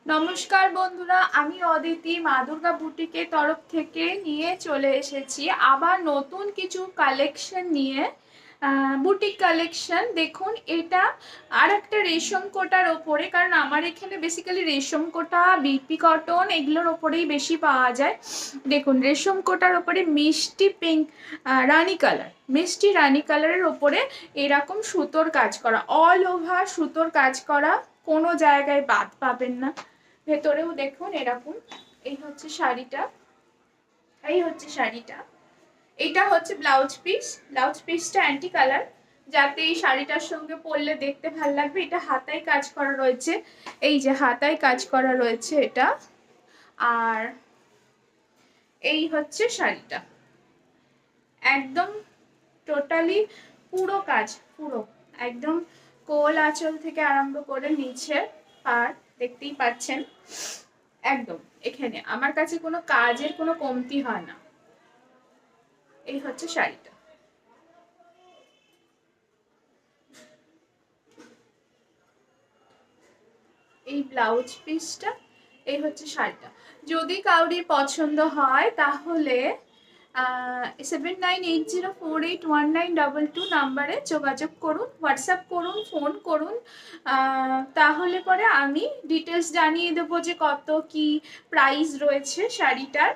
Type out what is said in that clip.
নমস্কার বন্ধুরা, আমি অদিতি মা দুর্গা বুটিকের তরফ থেকে নিয়ে চলে এসেছি আবার নতুন কিছু কালেকশন নিয়ে। বুটিক কালেকশন দেখুন, এটা আর একটা রেশম কোটার ওপরে, কারণ আমার এখানে বেসিক্যালি রেশম কোটা, বিপি কটন এগুলোর ওপরেই বেশি পাওয়া যায়। দেখুন, রেশম কোটার ওপরে মিষ্টি পিঙ্ক, রানী কালার, মিষ্টি রানী কালারের ওপরে এরকম সুতোর কাজ করা, অল ওভার সুতোর কাজ করা, কোনো জায়গায় বাদ পাবেন না। ভেতরেও দেখুন এরকম। এই হচ্ছে শাড়িটা, এইটা হচ্ছে ব্লাউজ পিস। ব্লাউজ পিসটা অ্যান্টি কালার, যাতে এই শাড়িটার সঙ্গে পরলে দেখতে ভালো লাগবে। এটা হাতায় কাজ করা রয়েছে, এই যে হাতায় কাজ করা রয়েছে এটা। আর এই হচ্ছে শাড়িটা, একদম টোটালি পুরো কাজ, পুরো একদম কোল আঁচল থেকে আরম্ভ করে নিচে আর দেখতেই পাচ্ছেন একদম এখানে আমার কাছে কোনো কাজের কোনো কমতি হয় না। এই হচ্ছে শাড়িটা, এই ব্লাউজ পিসটা, এই হচ্ছে শাড়িটা। যদি কাউরির পছন্দ হয় তাহলে 7980481922 নাম্বারে যোগাযোগ করুন, হোয়াটসঅ্যাপ করুন, ফোন করুন। তাহলে পরে আমি ডিটেলস জানিয়ে দেবো যে কত কি প্রাইস রয়েছে শাড়িটার।